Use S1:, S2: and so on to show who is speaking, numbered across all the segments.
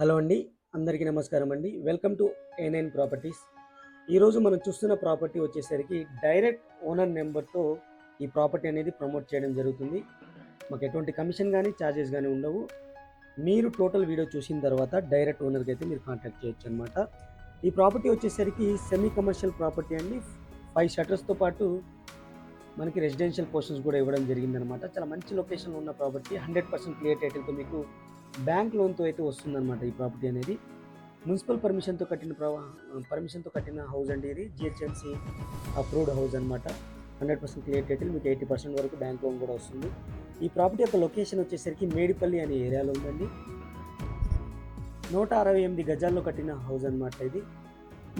S1: Hello అండి. అందరికీ నమస్కారం అండి. Welcome to A9 properties. ఈరోజు మనం చూస్తున్న ప్రాపర్టీ వచ్చేసరికి డైరెక్ట్ ఓనర్ నెంబర్‌తో ఈ ప్రాపర్టీ అనేది ప్రమోట్ చేయడం జరుగుతుంది. మాకు ఎటువంటి కమిషన్ గానీ, చార్జెస్ గానీ ఉండవు. మీరు టోటల్ వీడియో చూసిన తర్వాత డైరెక్ట్ ఓనర్‌కి అయితే మీరు కాంటాక్ట్ చేయొచ్చనమాట. ఈ ప్రాపర్టీ వచ్చేసరికి సెమీ కమర్షియల్ ప్రాపర్టీ అండి. 5 షట్టర్స్‌తో పాటు మనకి రెసిడెన్షియల్ పోర్షన్స్ కూడా ఇవ్వడం జరిగిందనమాట. చాలా మంచి లొకేషన్‌లో ఉన్న ప్రాపర్టీ. 100% క్లియర్ టైటిల్‌తో మీకు బ్యాంక్ లోన్‌తో అయితే వస్తుందనమాట ఈ ప్రాపర్టీ అనేది. మున్సిపల్ పర్మిషన్‌తో కట్టిన హౌస్ అండి ఇది. జీహెచ్ఎంసీ అప్రూవ్డ్ హౌస్ అనమాట. 100% క్లియర్ టైటిల్. మీకు 80% వరకు బ్యాంక్ లోన్ కూడా వస్తుంది. ఈ ప్రాపర్టీ యొక్క లొకేషన్ వచ్చేసరికి మేడిపల్లి అనే ఏరియాలో ఉందండి. 168 గజాల్లో కట్టిన హౌస్ అనమాట ఇది.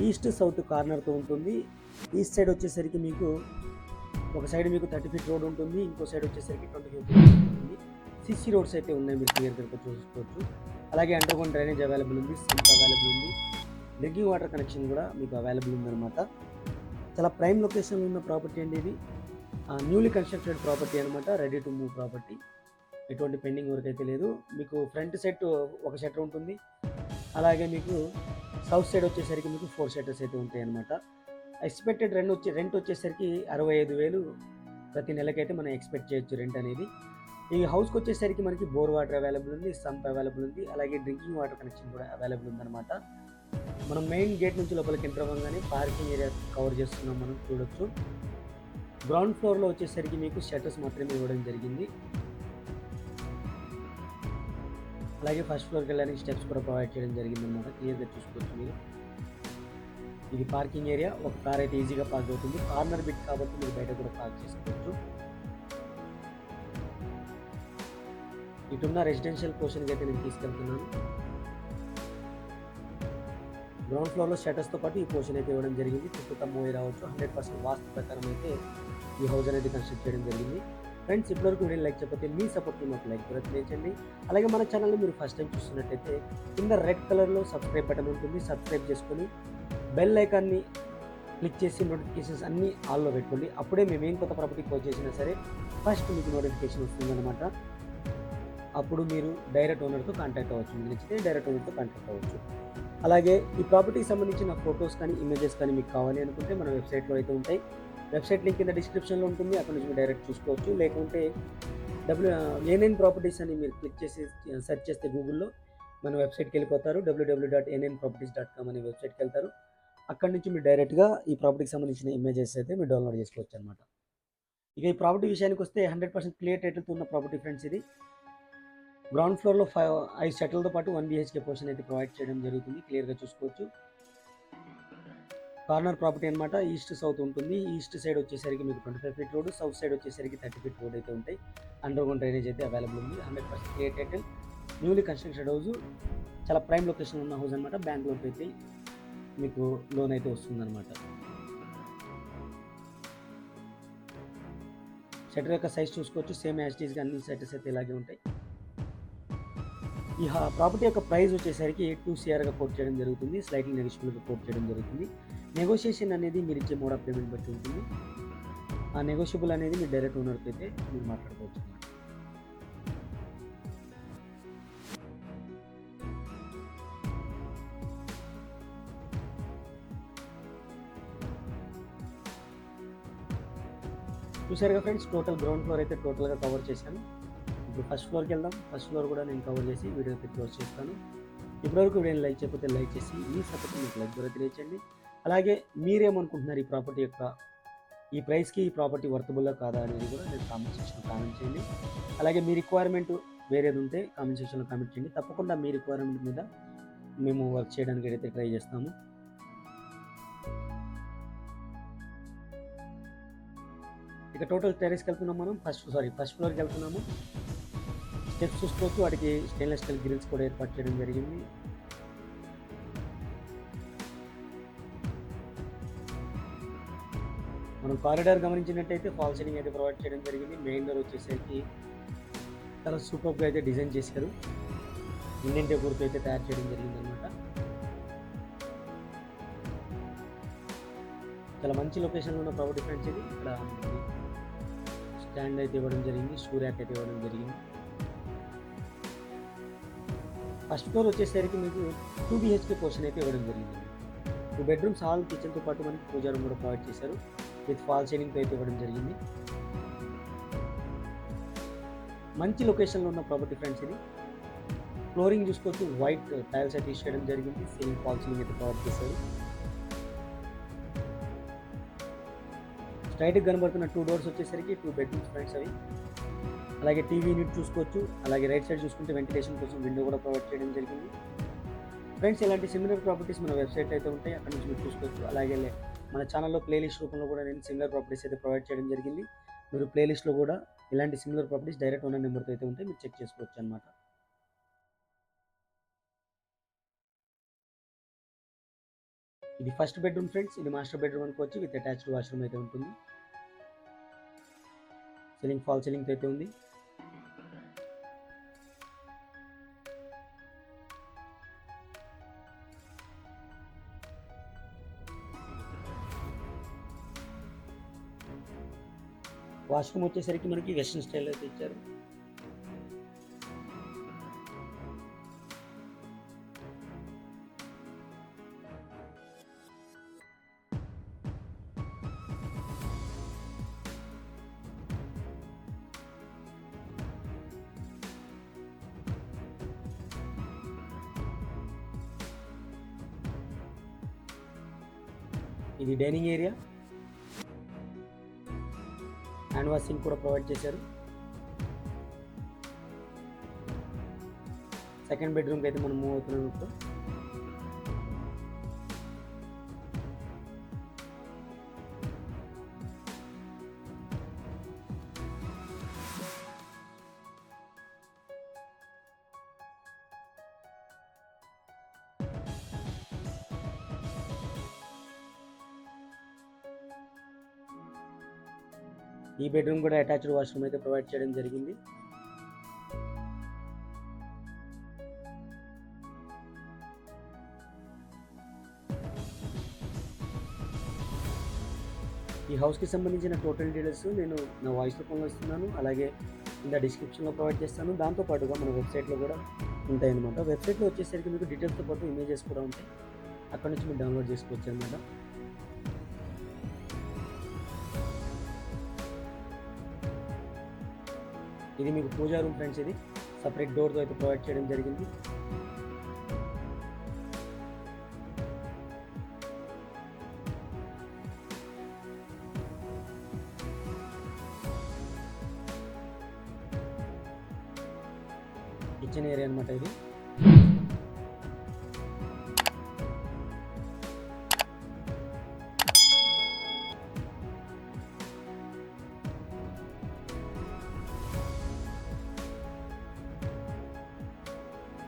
S1: ఈస్ట్ సౌత్ కార్నర్‌తో ఉంటుంది. ఈస్ట్ సైడ్ వచ్చేసరికి మీకు ఒక సైడ్ మీకు 30 ఫీట్ రోడ్ ఉంటుంది. ఇంకో సైడ్ వచ్చేసరికి 25 ఫీట్ ఉంటుంది. సిసి రోడ్స్ అయితే ఉన్నాయి, మీరు క్లియర్‌గా చూసుకోవచ్చు. అలాగే అండర్‌గ్రౌండ్ డ్రైనేజ్ అవైలబుల్ ఉంది. సంప్ అవైలబుల్ ఉంది. డ్రింకింగ్ వాటర్ కనెక్షన్ కూడా మీకు అవైలబుల్ ఉందన్నమాట. చాలా ప్రైమ్ లొకేషన్లో ఉన్న ప్రాపర్టీ అండి ఇది. న్యూలీ కన్స్ట్రక్టెడ్ ప్రాపర్టీ అనమాట. Ready to move property. ఎటువంటి పెండింగ్ వర్క్ అయితే లేదు. మీకు ఫ్రంట్ సెట్ ఒక షట్టర్ ఉంటుంది. అలాగే మీకు సౌత్ సైడ్ వచ్చేసరికి మీకు 4 షట్టర్స్ అయితే ఉంటాయి అనమాట. ఎక్స్పెక్టెడ్ రెంట్ వచ్చేసరికి 65,000 ప్రతి నెలకైతే మనం ఎక్స్పెక్ట్ చేయొచ్చు రెంట్ అనేది. ఈ హౌస్కి వచ్చేసరికి మనకి బోర్ వాటర్ అవైలబుల్ ఉంది, సంప్ అవైలబుల్ ఉంది, అలాగే డ్రింకింగ్ వాటర్ కనెక్షన్ కూడా అవైలబుల్ ఉందన్నమాట. మనం మెయిన్ గేట్ నుంచి లోపలికి ఎంటర్ అవ్వగానే పార్కింగ్ ఏరియా కవర్ చేస్తున్నాం, మనం చూడొచ్చు. గ్రౌండ్ ఫ్లోర్లో వచ్చేసరికి మీకు షట్టర్స్ మాత్రమే ఇవ్వడం జరిగింది. అలాగే ఫస్ట్ ఫ్లోర్కి వెళ్ళడానికి స్టెప్స్ కూడా ప్రొవైడ్ చేయడం జరిగింది అనమాట. క్లియర్గా చూసుకోవచ్చు మీరు. ఇది పార్కింగ్ ఏరియా. ఒక కార్ అయితే ఈజీగా పార్క్ అవుతుంది. కార్నర్ బిట్ కాబట్టి మీరు బయట కూడా పార్క్ చేసుకోవచ్చు. ఇటున్న రెసిడెన్షియల్ పోర్షన్కి అయితే నేను తీసుకెళ్తున్నాను. గ్రౌండ్ ఫ్లోర్లో షట్టర్స్తో పాటు ఈ పోర్షన్ అయితే ఇవ్వడం జరిగింది. చుట్టూ మూవీ రావచ్చు. 100% వాస్తు ప్రకారం అయితే ఈ హౌస్ అనేది కన్స్ట్రక్ట్ చేయడం జరిగింది. ఫ్రెండ్స్, ఇప్పటివరకు వీడియో లైక్ చేయకపోతే మీ సపోర్ట్ని మాకు లైక్ కూడా తెలియజేయండి. అలాగే మన ఛానల్ని మీరు ఫస్ట్ టైం చూస్తున్నట్టయితే కింద రెడ్ కలర్లో సబ్స్క్రైబ్ బటన్ ఉంటుంది. సబ్స్క్రైబ్ చేసుకొని బెల్ ఐకాన్ని క్లిక్ చేసి నోటిఫికేషన్స్ అన్నీ ఆల్లో పెట్టుకోండి. అప్పుడే మేము ఏం కొత్త ప్రాపర్టీ పోస్ట్ చేసినా సరే ఫస్ట్ మీకు నోటిఫికేషన్ వస్తుందన్నమాట. అప్పుడు మీరు డైరెక్ట్ ఓనర్తో కాంటాక్ట్ అవ్వచ్చు. మీకు నచ్చితే డైరెక్ట్ ఓనర్తో కాంటాక్ట్ అవ్వచ్చు. అలాగే ఈ ప్రాపర్టీకి సంబంధించిన ఫొటోస్ కానీ ఇమేజెస్ కానీ మీకు కావాలి అనుకుంటే మన వెబ్సైట్లో అయితే ఉంటాయి. వెబ్సైట్ లింక్ కింద డిస్క్రిప్షన్లో ఉంటుంది. అక్కడ నుంచి మీరు డైరెక్ట్ చూసుకోవచ్చు. లేకుంటే A9 ప్రాపర్టీస్ అని మీరు క్లిక్ చేసి సెర్చ్ చేస్తే గూగుల్లో మన వెబ్సైట్కి వెళ్ళిపోతారు. www.a9properties.com అనే వెబ్సైట్కి వెళ్తారు. అక్కడ నుంచి మీరు డైరెక్ట్గా ఈ ప్రాపర్టీకి సంబంధించిన ఇమేజెస్ అయితే మీరు డౌన్లోడ్ చేసుకోవచ్చు అనమాట. ఇక ఈ ప్రాపర్టీ విషయానికి వస్తే 100% క్లియర్ టైటిల్తో ఉన్న ప్రాపర్టీ ఫ్రెండ్స్ ఇది. గ్రౌండ్ ఫ్లోర్లో 5 షట్టర్లతో పాటు 1 BHK పోర్షన్ అయితే ప్రొవైడ్ చేయడం జరుగుతుంది. క్లియర్గా చూసుకోవచ్చు. కార్నర్ ప్రాపర్టీ అనమాట. ఈస్ట్ సౌత్ ఉంటుంది. ఈస్ట్ సైడ్ వచ్చేసరికి మీకు 25 ఫీట్ రోడ్, సౌత్ సైడ్ వచ్చేసరికి 30 ఫీట్ రోడ్ అయితే ఉంటాయి. అండర్గ్రౌండ్ డ్రైనేజ్ అయితే అవైలబుల్ ఉంది. 100% clear title. Newly constructed house. చాలా ప్రైమ్ లొకేషన్ ఉన్న హౌస్ అనమాట. బ్యాంక్ లోన్ అయితే మీకు లోన్ అయితే వస్తుందన్నమాట. షట్టర్ యొక్క సైజ్ చూసుకోవచ్చు. సేమ్ యాజ్ ఇట్ ఈస్గా అన్ని షట్టర్స్ అయితే ఇలాగే ఉంటాయి. ఈ ప్రాపర్టీ యొక్క ప్రైస్ వచ్చేసరికి 2 CRగా కోట్ చేయడం జరుగుతుంది. స్లైట్లీ నెగోషియబుల్గా కోట్ చేయడం జరుగుతుంది. నెగోషియేషన్ అనేది మీరు ఇచ్చే మోడ్ ఆఫ్ పేమెంట్ బట్టి ఉంటుంది. ఆ నెగోషియబుల్ అనేది మీరు డైరెక్ట్ ఓనర్తో అయితే మీరు మాట్లాడుకోవచ్చు అన్నమాట. చూసారుగా ఫ్రెండ్స్, టోటల్ గ్రౌండ్ ఫ్లోర్ అయితే టోటల్గా కవర్ చేశాను. ఇప్పుడు ఫస్ట్ ఫ్లోర్కి వెళ్దాం. ఫస్ట్ ఫ్లోర్ కూడా నేను కవర్ చేసి వీడియో అయితే క్లోజ్ చేస్తాను. ఇప్పటివరకు వీడియోని లైక్ చేయకపోతే లైక్ చేసి మీ సపోర్ట్ మీకు లైక్ కూడా తెలియచేయండి. అలాగే మీరేమనుకుంటున్నారు ఈ ప్రాపర్టీ యొక్క ఈ ప్రైస్కి ఈ ప్రాపర్టీ వర్తబుల్లా కాదా అనేది కూడా నేను కామెంట్ సెక్షన్లో కామెంట్ చేయండి. అలాగే మీ రిక్వైర్మెంట్ వేరేది ఉంటే కామెంట్ సెక్షన్లో కామెంట్ చేయండి. తప్పకుండా మీ రిక్వైర్మెంట్ మీద మేము వర్క్ చేయడానికి అయితే ట్రై చేస్తాము. ఇక టోటల్ టెరెస్కి వెళ్తున్నాం మనం. ఫస్ట్ ఫ్లోర్కి వెళ్తున్నాము. స్టెప్స్ చూసుకోవచ్చు. వాటికి స్టెయిన్లెస్ స్టీల్ గ్రిల్స్ కూడా ఏర్పాటు చేయడం జరిగింది. మనం కారిడార్ గమనించినట్టయితే ఫాల్ సీలింగ్ అయితే ప్రొవైడ్ చేయడం జరిగింది. మెయిన్ డోర్ వచ్చేసరికి చాలా సూపర్గా అయితే డిజైన్ చేశారు. ఇండియన్ డెకోర్తో అయితే తయారు చేయడం జరిగింది అనమాట. చాలా మంచి లొకేషన్లో ఉన్న ప్రాపర్టీ ఫ్రెండ్స్ ఇది. ఇక్కడ స్టాండ్ అయితే ఇవ్వడం జరిగింది. షూ ర్యాక్ అయితే ఇవ్వడం జరిగింది. ఫస్ట్ ఫ్లోర్ వచ్చేసరికి మీకు 2 BHK పోర్షన్ అయితే ఇవ్వడం జరిగింది. 2 బెడ్రూమ్స్, హాల్, కిచెన్తో పాటు మనకి పూజా రూమ్ కూడా ప్రొవైడ్ చేశారు. విత్ ఫాల్ సీలింగ్తో అయితే ఇవ్వడం జరిగింది. మంచి లొకేషన్లో ఉన్న ప్రాపర్టీ ఫ్రెండ్స్ ఇది. ఫ్లోరింగ్ చూసుకోవచ్చు, వైట్ టైల్స్ అయితే యూస్ చేయడం జరిగింది. సీలింగ్ ఫాల్ సీలింగ్ అయితే ప్రొవైడ్ చేశారు. స్ట్రైట్గా కనబడుతున్న 2 డోర్స్ వచ్చేసరికి 2 బెడ్రూమ్స్ ఫ్రెండ్స్ అవి. అలాగే టీవీ యూనిట్ చూసుకోవచ్చు. అలాగే రైట్ సైడ్ చూసుకుంటే వెంటిలేషన్ కోసం విండో కూడా ప్రొవైడ్ చేయడం జరిగింది. ఫ్రెండ్స్ ఇలాంటి సిమిలర్ ప్రాపర్టీస్ మన వెబ్సైట్ అయితే ఉంటాయి, అక్కడ నుంచి మీరు చూసుకోవచ్చు. అలాగే మన ఛానల్లో ప్లేలిస్ట్ రూపంలో కూడా నేను సిమిలర్ ప్రాపర్టీస్ అయితే ప్రొవైడ్ చేయడం జరిగింది. మీరు ప్లేలిస్ట్లో కూడా ఇలాంటి సిమిలర్ ప్రాపర్టీస్ డైరెక్ట్ ఓనర్ నెంబర్తో అయితే ఉంటాయి, మీరు చెక్ చేసుకోవచ్చు అనమాట. ఇది ఫస్ట్ బెడ్రూమ్ ఫ్రెండ్స్. ఇది మాస్టర్ బెడ్రూమ్ అనుకోవచ్చు. విత్ అటాచ్డ్ వాష్రూమ్ అయితే ఉంటుంది. సీలింగ్ ఫాల్ సీలింగ్ అయితే ఉంది. వాష్రూమ్ వచ్చేసరికి మనకి వెస్ట్రన్ స్టైల్ అయితే ఇచ్చారు. ఇది డైనింగ్ ఏరియా. హ్యాండ్ వాషింగ్ కూడా ప్రొవైడ్ చేశారు. సెకండ్ బెడ్రూమ్కి అయితే మనం మూవ్ అవుతున్నాం ఇప్పుడు. ఈ బెడ్రూమ్ కూడా అటాచ్డ్ వాష్రూమ్ అయితే ప్రొవైడ్ చేయడం జరిగింది. ఈ హౌస్కి సంబంధించిన టోటల్ డీటెయిల్స్ నేను నా వాయిస్ రూపంలో ఇస్తున్నాను, అలాగే కింద డిస్క్రిప్షన్లో ప్రొవైడ్ చేస్తాను. దాంతోపాటుగా మన వెబ్సైట్లో కూడా ఉంటాయన్నమాట. వెబ్సైట్లో వచ్చేసరికి మీకు డీటెయిల్స్తో పాటు ఇమేజెస్ కూడా ఉంటాయి, అక్కడ నుంచి మీరు డౌన్లోడ్ చేసుకోవచ్చు అనమాట. ఇది మీకు పూజా రూమ్ ఫ్రెండ్స్. ఇది సపరేట్ డోర్తో అయితే ప్రొవైడ్ చేయడం జరిగింది. కిచెన్ ఏరియా అనమాట ఇది.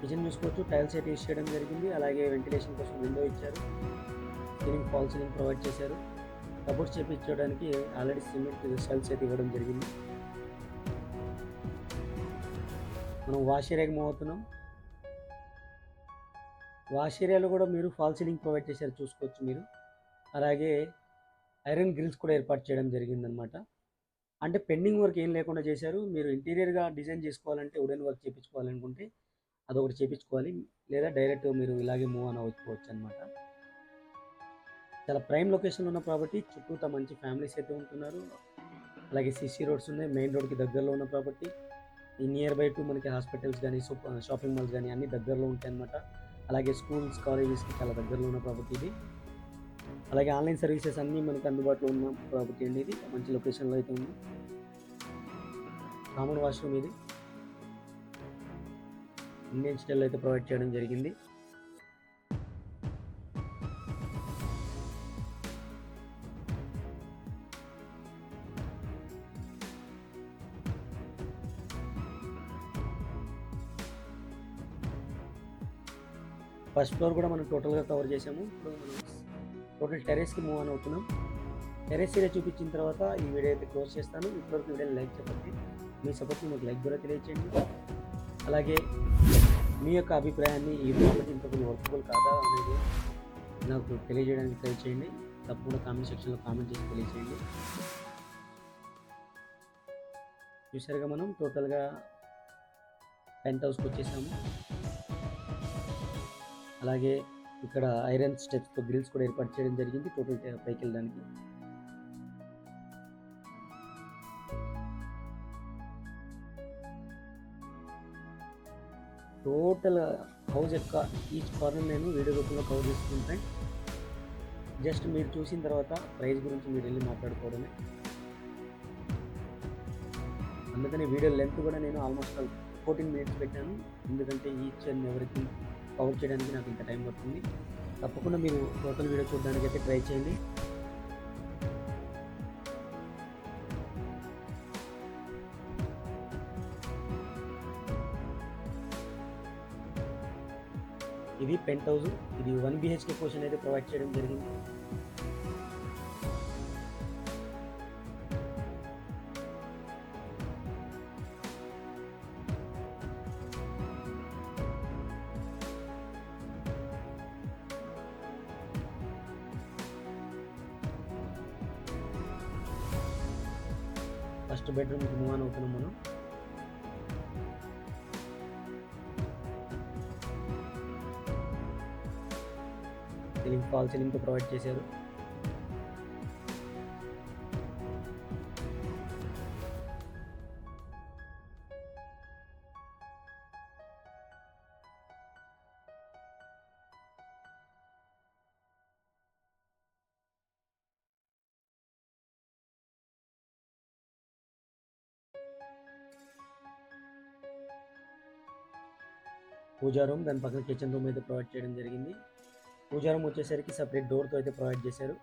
S1: కిచెన్ చూసుకోవచ్చు, టైల్స్ అయితే యూస్ చేయడం జరిగింది. అలాగే వెంటిలేషన్ కోసం విండో ఇచ్చారు. సీలింగ్ ఫాల్ సీలింగ్ ప్రొవైడ్ చేశారు. కబోర్డ్స్ చేపించడానికి ఆల్రెడీ సిమెంట్ సెల్స్ అయితే ఇవ్వడం జరిగింది. మనం వాష్ ఏరియాకి మూవ్ అవుతున్నాం. వాష్ ఏరియాలో కూడా మీరు ఫాల్ సీలింగ్ ప్రొవైడ్ చేశారు, చూసుకోవచ్చు మీరు. అలాగే ఐరన్ గ్రిల్స్ కూడా ఏర్పాటు చేయడం జరిగిందనమాట. అంటే పెండింగ్ వర్క్ ఏం లేకుండా చేశారు. మీరు ఇంటీరియర్గా డిజైన్ చేసుకోవాలంటే, వుడెన్ వర్క్ చేయించుకోవాలనుకుంటే అదొకటి చేయించుకోవాలి, లేదా డైరెక్ట్ మీరు ఇలాగే మూవ్ అని అవ్వచ్చు అనమాట. చాలా ప్రైమ్ లొకేషన్లో ఉన్న ప్రాపర్టీ. చుట్టూతా మంచి ఫ్యామిలీస్ అయితే ఉంటున్నారు. అలాగే సిసి రోడ్స్ ఉన్నాయి. మెయిన్ రోడ్కి దగ్గరలో ఉన్న ప్రాపర్టీ. ఈ నియర్ బై టు మనకి హాస్పిటల్స్ కానీ షాపింగ్ మాల్స్ కానీ అన్ని దగ్గరలో ఉంటాయి అన్నమాట. అలాగే స్కూల్స్, కాలేజెస్కి చాలా దగ్గరలో ఉన్న ప్రాపర్టీ ఇది. అలాగే ఆన్లైన్ సర్వీసెస్ అన్నీ మనకి అందుబాటులో ఉన్న ప్రాపర్టీ అండి. ఇది మంచి లొకేషన్లో అయితే ఉంది. కామన్ వాష్రూమ్ ఇది. ఇండియన్ స్టైల్ అయితే ప్రొవైడ్ చేయడం జరిగింది. ఫస్ట్ ఫ్లోర్ కూడా మనం టోటల్గా కవర్ చేసాము. ఇప్పుడు మనం టోటల్ టెర్రస్కి మూవ్ అని అవుతున్నాం. టెర్రస్ ఏరియా చూపించిన తర్వాత ఈ వీడియో అయితే క్లోజ్ చేస్తాను. ఇప్పటివరకు వీడియోని లైక్ చెప్పండి. మీ సపోర్ట్ని మీకు లైక్ ద్వారా తెలియచేయండి. అలాగే మీ యొక్క అభిప్రాయాన్ని ఈ ప్రాపర్టీ ఇంతకుముందు వర్కబుల్ కాదా అనేది నాకు తెలియజేయడానికి ట్రై చేయండి. తప్పకుండా కామెంట్ సెక్షన్లో కామెంట్ చేసి తెలియజేయండి. చూసారుగా మనం టోటల్గా పెంట్ హౌస్కి వచ్చేసాము. అలాగే ఇక్కడ ఐరన్ స్టెప్స్తో గ్రిల్స్ కూడా ఏర్పాటు చేయడం జరిగింది టోటల్ పైకి వెళ్ళడానికి. టోటల్ హౌస్ యొక్క ఈచ్ కార్నర్ నేను వీడియో రూపంలో కవర్ చేస్తున్నాను ఫ్రెండ్. జస్ట్ మీరు చూసిన తర్వాత ప్రైస్ గురించి మీరు వెళ్ళి మాట్లాడుకోవడమే. అందుకని వీడియో లెంత్ కూడా నేను ఆల్మోస్ట్ 14 minutes పెట్టాను, ఎందుకంటే ఈచ్ అండ్ ఎవరికి కవర్ చేయడానికి నాకు ఇంత టైం పడుతుంది. తప్పకుండా మీరు టోటల్ వీడియో చూడడానికి అయితే ట్రై చేయండి. ఇది పెంట్ హౌస్, ఇది 1 BHK పోర్షన్ అయితే ప్రొవైడ్ చేయడం జరిగింది. ఫస్ట్ బెడ్రూమ్కి మూవ్ ఆన్ అవుతున్నాం మనం. సీలింగ్ ఫాల్ సీలింగ్తో ప్రొవైడ్ చేశారు. పూజా రూమ్, దాని పక్కన కిచెన్ రూమ్ అయితే ప్రొవైడ్ చేయడం జరిగింది. పూజా రూమ్ వచ్చేసరికి సపరేట్ డోర్తో అయితే ప్రొవైడ్ చేశారు.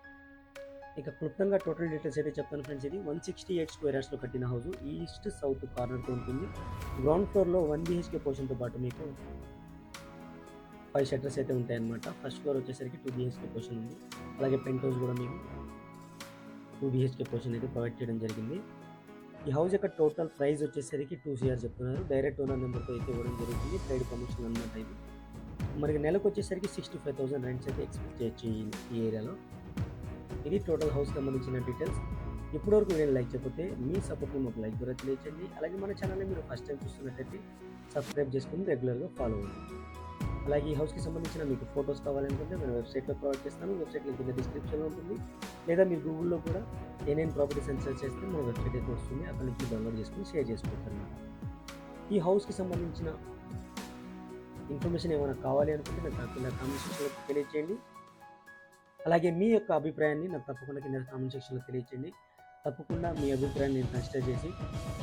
S1: ఇక క్లుప్తంగా టోటల్ డీటెయిల్స్ అయితే చెప్తాను ఫ్రెండ్స్. ఇది 168 స్క్వేర్ యార్డ్స్లో కట్టిన హౌస్, ఈస్ట్ సౌత్ కార్నర్తో ఉంటుంది. గ్రౌండ్ ఫ్లోర్లో 1 BHK పోర్షన్తో పాటు మీకు 5 షట్టర్స్ అయితే ఉంటాయన్నమాట. ఫస్ట్ ఫ్లోర్ వచ్చేసరికి 2 BHK పోర్షన్ ఉంది. అలాగే పెంట్ హౌస్ కూడా మీకు 2 BHK పోర్షన్ అయితే ప్రొవైడ్ చేయడం జరిగింది. ఈ హౌస్ యొక్క టోటల్ ప్రైస్ వచ్చేసరికి 2 CR చెప్తున్నారు. డైరెక్ట్ ఓనర్ నెంబర్తో అయితే ఇవ్వడం జరుగుతుంది. ట్రేడ్ ప్రమోషన్ అన్నమాట ఇది. మనకి నెలకు వచ్చేసరికి 65,000 రెంట్స్ అయితే ఎక్స్పెక్ట్ చేయొచ్చు ఈ ఏరియాలో. ఇది టోటల్ హౌస్ సంబంధించిన డీటెయిల్స్. ఇప్పటివరకు వీడియో లైక్ చేయకపోతే మీ సపోర్ట్ని మాకు లైక్ ద్వారా తెలియచేయండి. అలాగే మన ఛానల్ని మీరు ఫస్ట్ టైం చూస్తున్నట్టయితే సబ్స్క్రైబ్ చేసుకుని రెగ్యులర్గా ఫాలో అవ్వండి. అలాగే ఈ హౌస్కి సంబంధించిన మీకు ఫొటోస్ కావాలనుకుంటే నేను వెబ్సైట్లో ప్రొవైడ్ చేస్తాను. వెబ్సైట్ లింక్ కింద డిస్క్రిప్షన్లో ఉంటుంది. లేదా మీరు గూగుల్లో కూడా ఏనేం ప్రాపర్టీస్ అని సెర్చ్ చేస్తే మన వెబ్సైట్ అయితే వస్తుంది. అక్కడ నుంచి డౌన్లోడ్ చేసుకుని షేర్ చేసుకోవచ్చు అన్నమాట. ఈ హౌస్కి సంబంధించిన ఇన్ఫర్మేషన్ ఏమైనా కావాలి అనుకుంటే నాకు కింద కామెంట్ సెక్షన్లో తెలియచేయండి. అలాగే మీ యొక్క అభిప్రాయాన్ని నాకు తప్పకుండా కింద కామెంట్ సెక్షన్లో తెలియచేయండి. తప్పకుండా మీ అభిప్రాయాన్ని నేను కన్సిడర్ చేసి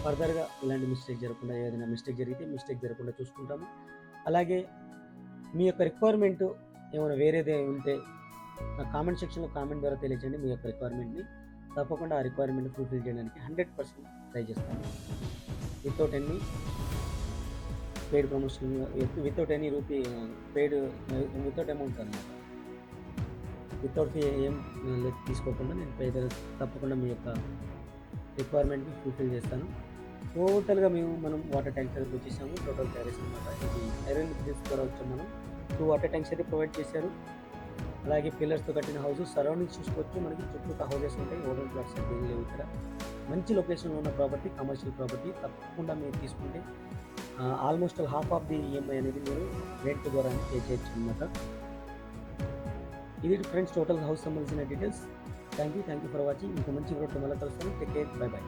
S1: ఫర్దర్గా ఇలాంటి మిస్టేక్ జరగకుండా, ఏదైనా మిస్టేక్ జరిగితే మిస్టేక్ జరగకుండా చూసుకుంటాము. అలాగే మీ యొక్క రిక్వైర్మెంట్ ఏమైనా వేరేదే ఉంటే నా కామెంట్ సెక్షన్లో కామెంట్ ద్వారా తెలియచేయండి. మీ యొక్క రిక్వైర్మెంట్ని తప్పకుండా ఆ రిక్వైర్మెంట్ ఫుల్ఫిల్ చేయడానికి 100% ట్రై చేస్తాను. Without any paid promotion, without any rupee paid, without amount అన్నమాట. వితౌట్ ఫీ ఏం తీసుకోకుండా నేను తప్పకుండా మీ యొక్క రిక్వైర్మెంట్ని ఫుల్ఫిల్ చేస్తాను. టోటల్గా మనం వాటర్ ట్యాంక్స్ దగ్గరికి వచ్చేసాము. టోటల్ టెర్రస్ అనమాట. ఇది ఐరన్ గ్రిల్స్ ద్వారా వచ్చాము మనం. 2 వాటర్ ట్యాంక్స్ అయితే ప్రొవైడ్ చేశారు. అలాగే పిల్లర్స్తో కట్టిన హౌస్. సరౌండింగ్స్ చూసుకోవచ్చు, మనకి చుట్టూ హౌసెస్ ఉంటాయి. ఓపెన్ ప్లాట్స్ అయితే లేవు ఇక్కడ. మంచి లొకేషన్లో ఉన్న ప్రాపర్టీ, కమర్షియల్ ప్రాపర్టీ. తప్పకుండా మీరు తీసుకుంటే almost half of the EMI అనేది మీరు రెంట్ ద్వారా పే చేయొచ్చు అనమాట. ఇది ఫ్రెండ్స్ టోటల్ హౌస్ సంబంధించిన details. Thank you for watching. ఇంకో మంచి వీడియోతో మళ్ళీ కలుస్తాను. Take care, by by.